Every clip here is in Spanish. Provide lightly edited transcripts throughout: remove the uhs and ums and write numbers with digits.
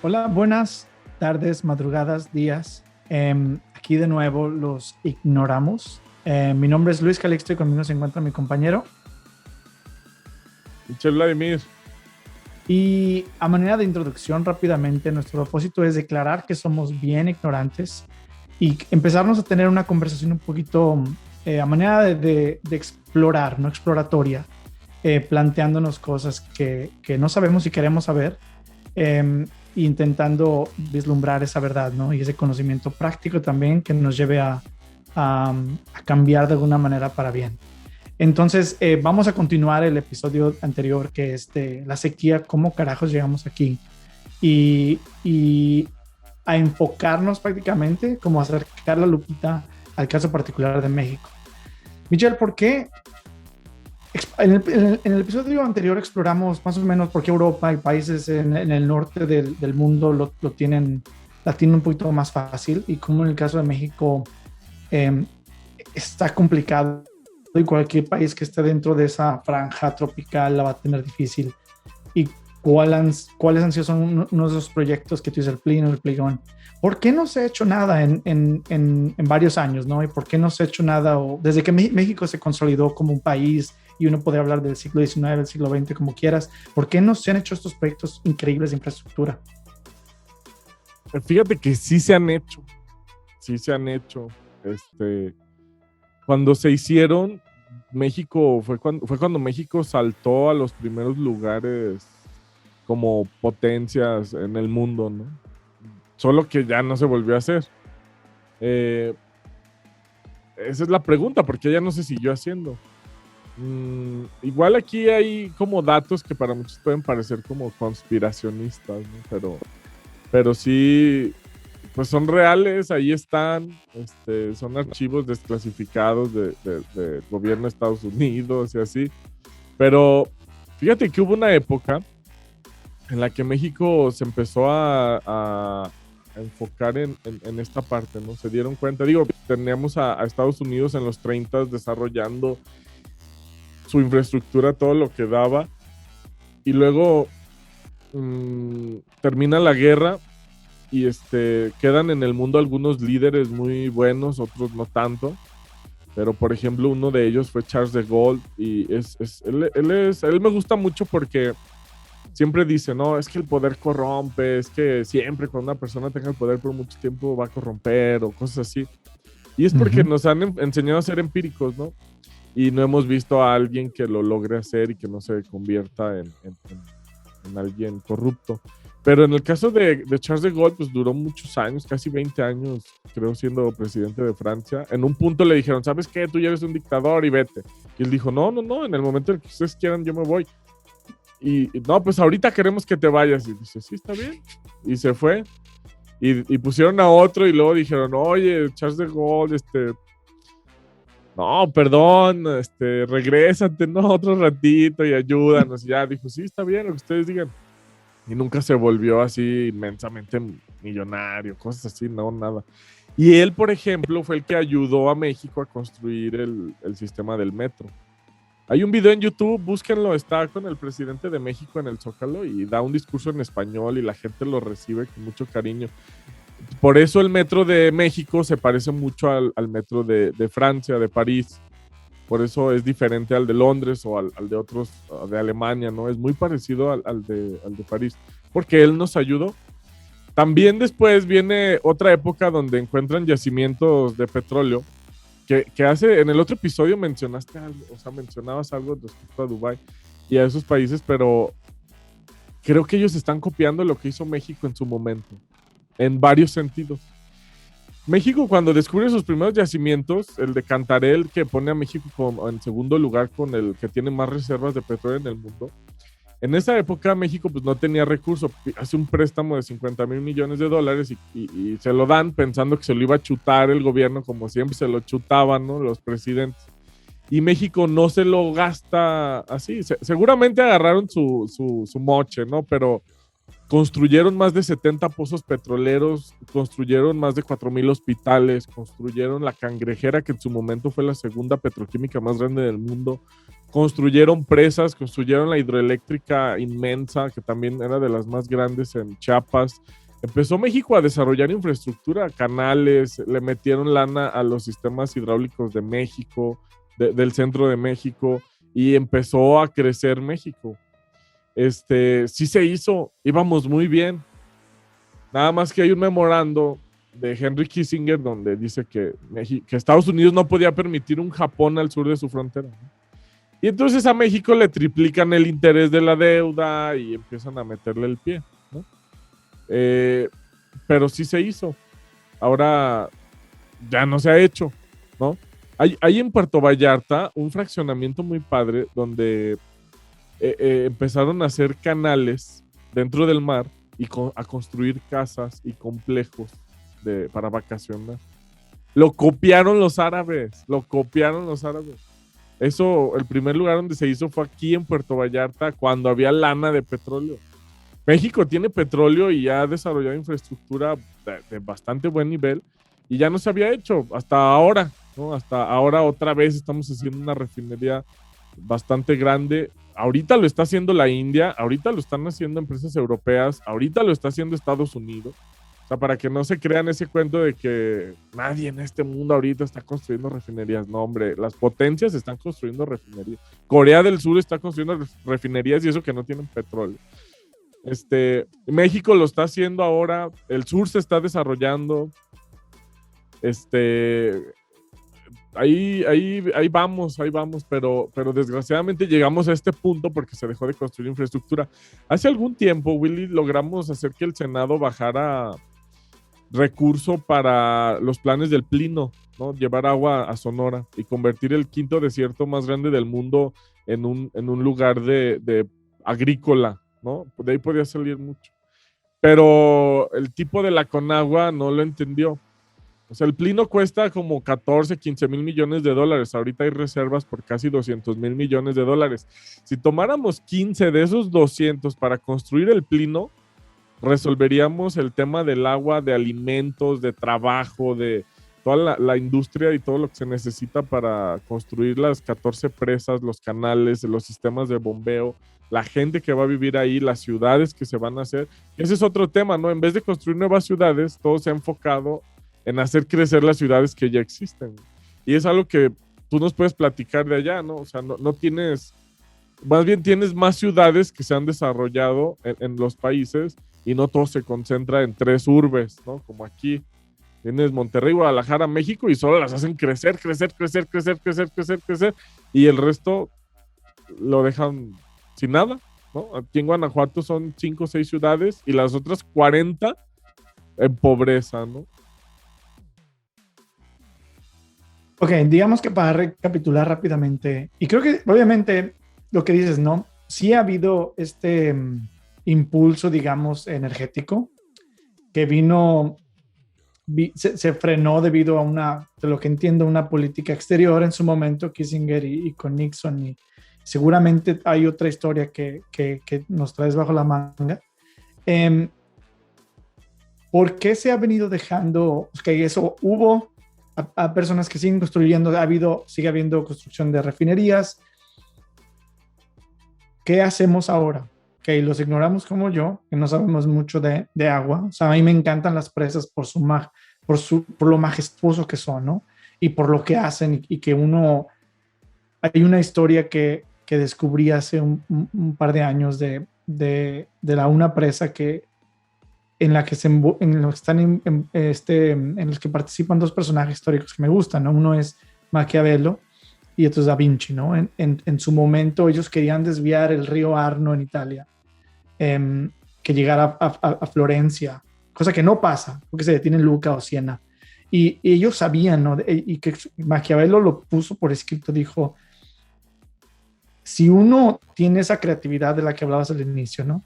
Hola, buenas tardes, madrugadas, días. Aquí de nuevo los ignoramos. Mi nombre es Luis Calixto y conmigo se encuentra mi compañero. Michel Vladimir. Y a manera de introducción, rápidamente, nuestro propósito es declarar que somos bien ignorantes y empezarnos a tener una conversación un poquito a manera de explorar, no exploratoria, planteándonos cosas que no sabemos y queremos saber, intentando vislumbrar esa verdad, ¿no? Y ese conocimiento práctico también que nos lleve a cambiar de alguna manera para bien. Entonces, vamos a continuar el episodio anterior, que es de la sequía, cómo carajos llegamos aquí, y a enfocarnos prácticamente, como acercar la lupita al caso particular de México. Michelle, ¿por qué? En el episodio anterior exploramos más o menos por qué Europa y países en el norte del mundo la tienen un poquito más fácil, y cómo en el caso de México eh, está complicado, y cualquier país que esté dentro de esa franja tropical la va a tener difícil. Y cuáles han sido son unos de los proyectos que tú dices, el Plino, el Pligón. ¿Por qué no se ha hecho nada en varios años, ¿no? ¿Y por qué no se ha hecho nada desde que México se consolidó como un país y uno puede hablar del siglo XIX, del siglo XX, como quieras? ¿Por qué no se han hecho estos proyectos increíbles de infraestructura? Fíjate que sí se han hecho. Cuando se hicieron, México fue cuando México saltó a los primeros lugares como potencias en el mundo, ¿no? Solo que ya no se volvió a hacer. Eh, Esa es la pregunta, porque ya no se siguió haciendo. Igual aquí hay como datos que para muchos pueden parecer como conspiracionistas, ¿no? Pero sí, pues son reales, ahí están, son archivos desclasificados del gobierno de Estados Unidos y así. Pero fíjate que hubo una época en la que México se empezó a enfocar en esta parte, ¿no? Se dieron cuenta, digo, teníamos a Estados Unidos en los 30 desarrollando su infraestructura, todo lo que daba, y luego termina la guerra y quedan en el mundo algunos líderes muy buenos, otros no tanto. Pero por ejemplo, uno de ellos fue Charles de Gaulle y él me gusta mucho porque siempre dice, no, es que el poder corrompe, es que siempre cuando una persona tenga el poder por mucho tiempo va a corromper o cosas así. Y es porque nos han enseñado a ser empíricos, ¿no? Y no hemos visto a alguien que lo logre hacer y que no se convierta en alguien corrupto. Pero en el caso de Charles de Gaulle, pues duró muchos años, casi 20 años, creo, siendo presidente de Francia. En un punto le dijeron, ¿sabes qué? Tú ya eres un dictador y vete. Y él dijo, no, no, no, en el momento en que ustedes quieran yo me voy. Y no, pues ahorita queremos que te vayas. Y dice, sí, está bien. Y se fue. Y pusieron a otro y luego dijeron, oye, Charles de Gaulle, no, perdón, regrésate, no, otro ratito y ayúdanos. Y ya dijo, sí, está bien, lo que ustedes digan. Y nunca se volvió así inmensamente millonario, cosas así, no, nada. Y él, por ejemplo, fue el que ayudó a México a construir el sistema del metro. Hay un video en YouTube, búsquenlo, está con el presidente de México en el Zócalo y da un discurso en español y la gente lo recibe con mucho cariño. Por eso el metro de México se parece mucho al metro de Francia, de París. Por eso es diferente al de Londres o al de otros, de Alemania, ¿no? Es muy parecido al de París, porque él nos ayudó. También después viene otra época donde encuentran yacimientos de petróleo, que hace, en el otro episodio mencionaste algo, o sea, mencionabas algo respecto a Dubái y a esos países, pero creo que ellos están copiando lo que hizo México en su momento, en varios sentidos. México, cuando descubre sus primeros yacimientos, el de Cantarell, que pone a México como en segundo lugar con el que tiene más reservas de petróleo en el mundo, en esa época México pues no tenía recursos, hace un préstamo de 50,000 millones de dólares y se lo dan pensando que se lo iba a chutar el gobierno, como siempre se lo chutaban, ¿no? Los presidentes. Y México no se lo gasta así. Seguramente agarraron su moche, ¿no? Pero construyeron más de 70 pozos petroleros, construyeron más de 4,000 hospitales, construyeron la Cangrejera, que en su momento fue la segunda petroquímica más grande del mundo, construyeron presas, construyeron la hidroeléctrica inmensa, que también era de las más grandes en Chiapas. Empezó México a desarrollar infraestructura, canales, le metieron lana a los sistemas hidráulicos de México, del centro de México, y empezó a crecer México. Sí se hizo, íbamos muy bien. Nada más que hay un memorando de Henry Kissinger donde dice que Estados Unidos no podía permitir un Japón al sur de su frontera, ¿no? Y entonces a México le triplican el interés de la deuda y empiezan a meterle el pie, ¿no? Pero sí se hizo. Ahora ya no se ha hecho, ¿no? Hay en Puerto Vallarta un fraccionamiento muy padre donde empezaron a hacer canales dentro del mar y a construir casas y complejos para vacacionar. Lo copiaron los árabes. Eso, el primer lugar donde se hizo fue aquí en Puerto Vallarta, cuando había lana de petróleo. México tiene petróleo y ya ha desarrollado infraestructura de bastante buen nivel y ya no se había hecho hasta ahora, ¿no? Hasta ahora otra vez estamos haciendo una refinería bastante grande. Ahorita lo está haciendo la India, ahorita lo están haciendo empresas europeas, ahorita lo está haciendo Estados Unidos. O sea, para que no se crean ese cuento de que nadie en este mundo ahorita está construyendo refinerías. No, hombre, las potencias están construyendo refinerías. Corea del Sur está construyendo refinerías y eso que no tienen petróleo. México lo está haciendo ahora, el sur se está desarrollando. Ahí vamos, pero desgraciadamente llegamos a este punto porque se dejó de construir infraestructura. Hace algún tiempo, Willy, logramos hacer que el Senado bajara recurso para los planes del Plino, ¿no? Llevar agua a Sonora y convertir el quinto desierto más grande del mundo en un lugar de agrícola, ¿no? De ahí podía salir mucho. Pero el tipo de la Conagua no lo entendió. O sea, el Plino cuesta como 14, 15 mil millones de dólares. Ahorita hay reservas por casi 200 mil millones de dólares. Si tomáramos 15 de esos 200 para construir el Plino, resolveríamos el tema del agua, de alimentos, de trabajo, de toda la industria y todo lo que se necesita para construir las 14 presas, los canales, los sistemas de bombeo, la gente que va a vivir ahí, las ciudades que se van a hacer. Ese es otro tema, ¿no? En vez de construir nuevas ciudades, todo se ha enfocado en hacer crecer las ciudades que ya existen. Y es algo que tú nos puedes platicar de allá, ¿no? O sea, no tienes, más bien tienes más ciudades que se han desarrollado en los países y no todo se concentra en 3 urbes, ¿no? Como aquí. Tienes Monterrey, Guadalajara, México y solo las hacen crecer y el resto lo dejan sin nada, ¿no? Aquí en Guanajuato son 5 o 6 ciudades y las otras 40 en pobreza, ¿no? Ok, digamos que para recapitular rápidamente, y creo que obviamente lo que dices, ¿no? Sí ha habido este impulso, digamos, energético que se frenó debido a de lo que entiendo, una política exterior en su momento, Kissinger y con Nixon, y seguramente hay otra historia que nos traes bajo la manga. ¿Por qué se ha venido dejando? Que eso hubo a personas que siguen construyendo, sigue habiendo construcción de refinerías. ¿Qué hacemos ahora? Que los ignoramos como yo, que no sabemos mucho de agua. O sea, a mí me encantan las presas por lo majestuoso que son, ¿no? Y por lo que hacen y que hay una historia que descubrí hace un par de años de una presa en los que participan 2 personajes históricos que me gustan, ¿no? Uno es Maquiavelo y otro es Da Vinci, ¿no? En su momento ellos querían desviar el río Arno en Italia, que llegara a Florencia, cosa que no pasa, porque se detiene en Lucca o Siena. Y ellos sabían, ¿no? Y que Maquiavelo lo puso por escrito, dijo, si uno tiene esa creatividad de la que hablabas al inicio, ¿no?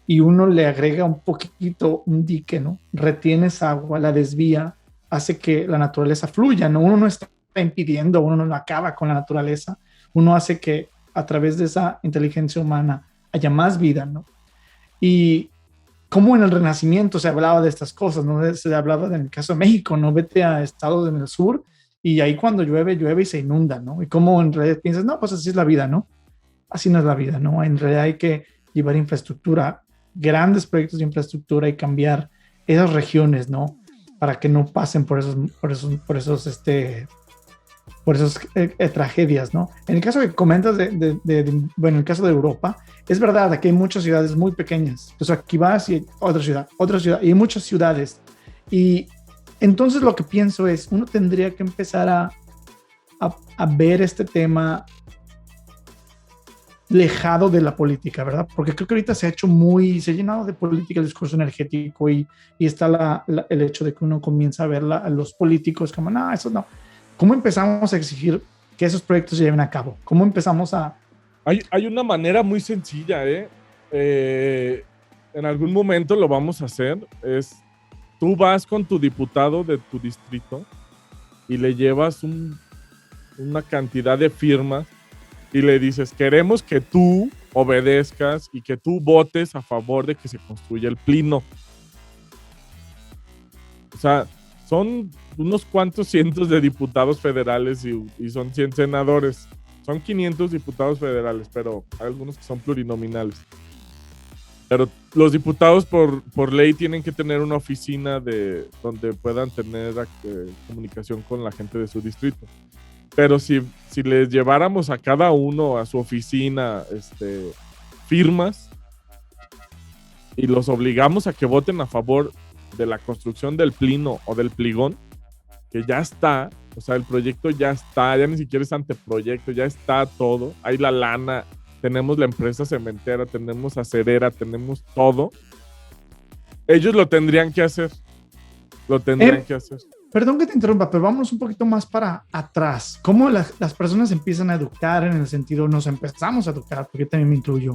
Y uno le agrega un poquito, un dique, ¿no? Retiene esa agua, la desvía, hace que la naturaleza fluya, ¿no? Uno no está impidiendo, uno no acaba con la naturaleza, uno hace que a través de esa inteligencia humana haya más vida, ¿no? Y como en el Renacimiento se hablaba de estas cosas, ¿no? Se hablaba en el caso de México, ¿no? Vete a estados en el sur y ahí cuando llueve, llueve y se inunda, ¿no? Y como en realidad piensas, no, pues así es la vida, ¿no? Así no es la vida, ¿no? En realidad hay que llevar infraestructura, grandes proyectos de infraestructura y cambiar esas regiones, ¿no? Para que no pasen por esos tragedias, ¿no? En el caso que comentas bueno, en el caso de Europa, es verdad, aquí hay muchas ciudades muy pequeñas. Entonces aquí vas y hay otra ciudad, y hay muchas ciudades. Y entonces lo que pienso es, uno tendría que empezar a ver este tema lejado de la política, ¿verdad? Porque creo que ahorita se ha llenado de política el discurso energético y está el hecho de que uno comienza a ver a los políticos como, no, eso no. ¿Cómo empezamos a exigir que esos proyectos se lleven a cabo? ¿Cómo empezamos a...? Hay una manera muy sencilla, ¿eh? En algún momento lo vamos a hacer. Tú vas con tu diputado de tu distrito y le llevas una cantidad de firmas y le dices, queremos que tú obedezcas y que tú votes a favor de que se construya el Plino. O sea, son unos cuantos cientos de diputados federales y son 100 senadores. Son 500 diputados federales, pero hay algunos que son plurinominales. Pero los diputados por ley tienen que tener una oficina donde puedan tener comunicación con la gente de su distrito. Pero si les lleváramos a cada uno a su oficina firmas y los obligamos a que voten a favor de la construcción del Plino o del Pligón, que ya está, o sea, el proyecto ya está, ya ni siquiera es anteproyecto, ya está todo, hay la lana, tenemos la empresa cementera, tenemos acerera, tenemos todo. Ellos lo tendrían que hacer. Perdón que te interrumpa, pero vamos un poquito más para atrás. ¿Cómo las personas empiezan a educar en el sentido, nos empezamos a educar, porque yo también me incluyo,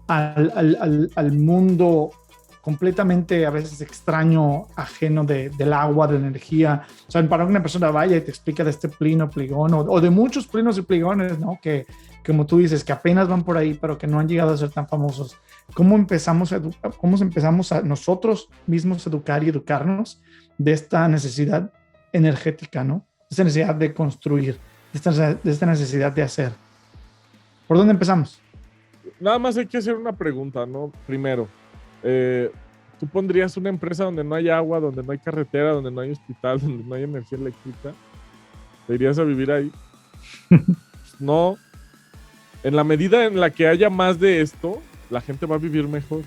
al mundo completamente a veces extraño, ajeno del agua, de la energía? O sea, para que una persona vaya y te explica de este plino, pligón, o de muchos plinos y pligones, ¿no? Que como tú dices, que apenas van por ahí, pero que no han llegado a ser tan famosos. ¿Cómo empezamos a nosotros mismos educar y educarnos de esta necesidad energética, ¿no? De esta necesidad de construir, de esta necesidad de hacer? ¿Por dónde empezamos? Nada más hay que hacer una pregunta, ¿no? Primero, ¿tú pondrías una empresa donde no hay agua, donde no hay carretera, donde no hay hospital, donde no hay energía eléctrica? ¿Te irías a vivir ahí? No. En la medida en la que haya más de esto, la gente va a vivir mejor.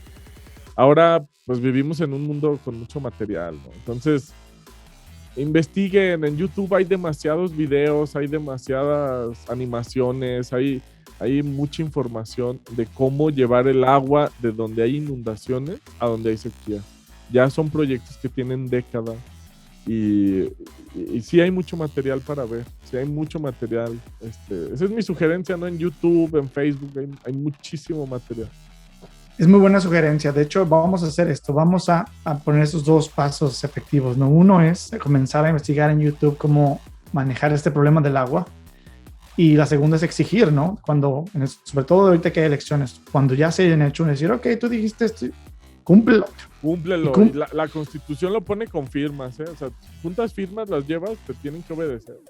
Ahora, pues vivimos en un mundo con mucho material, ¿no? Entonces, investiguen. En YouTube hay demasiados videos, hay demasiadas animaciones, hay mucha información de cómo llevar el agua de donde hay inundaciones a donde hay sequía. Ya son proyectos que tienen décadas y sí hay mucho material para ver, sí hay mucho material. Esa es mi sugerencia, ¿no? En YouTube, en Facebook, hay muchísimo material. Es muy buena sugerencia. De hecho, vamos a hacer esto. Vamos a poner esos dos pasos efectivos, ¿no? Uno es comenzar a investigar en YouTube cómo manejar este problema del agua. Y la segunda es exigir, ¿no? Sobre todo ahorita que hay elecciones, cuando ya se hayan hecho, decir, ok, tú dijiste esto, cúmplelo. Cúmplelo. Y la Constitución lo pone con firmas, ¿eh? O sea, juntas firmas, las llevas, te tienen que obedecer.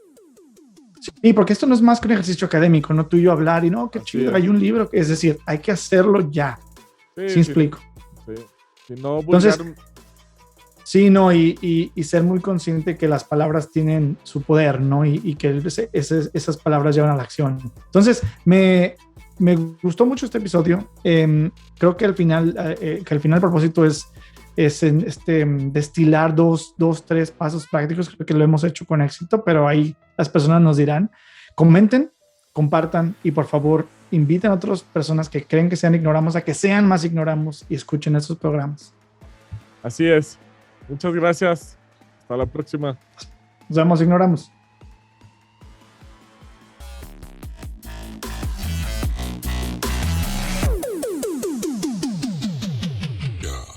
Sí, porque esto no es más que un ejercicio académico, no tú y yo hablar y no, qué chido, hay un libro. Es decir, hay que hacerlo ya. ¿Sí explico? Sí. Si no, entonces, sí, no, y ser muy consciente que las palabras tienen su poder, ¿no? Y que esas palabras llevan a la acción. Entonces, me gustó mucho este episodio. Creo que al final el propósito es destilar dos, tres pasos prácticos. Creo que lo hemos hecho con éxito, pero ahí las personas nos dirán. Comenten, compartan y por favor inviten a otras personas que creen que sean ignoramos a que sean más ignoramos y escuchen estos programas. Así es. Muchas gracias. Hasta la próxima. Nos vemos, ignoramos.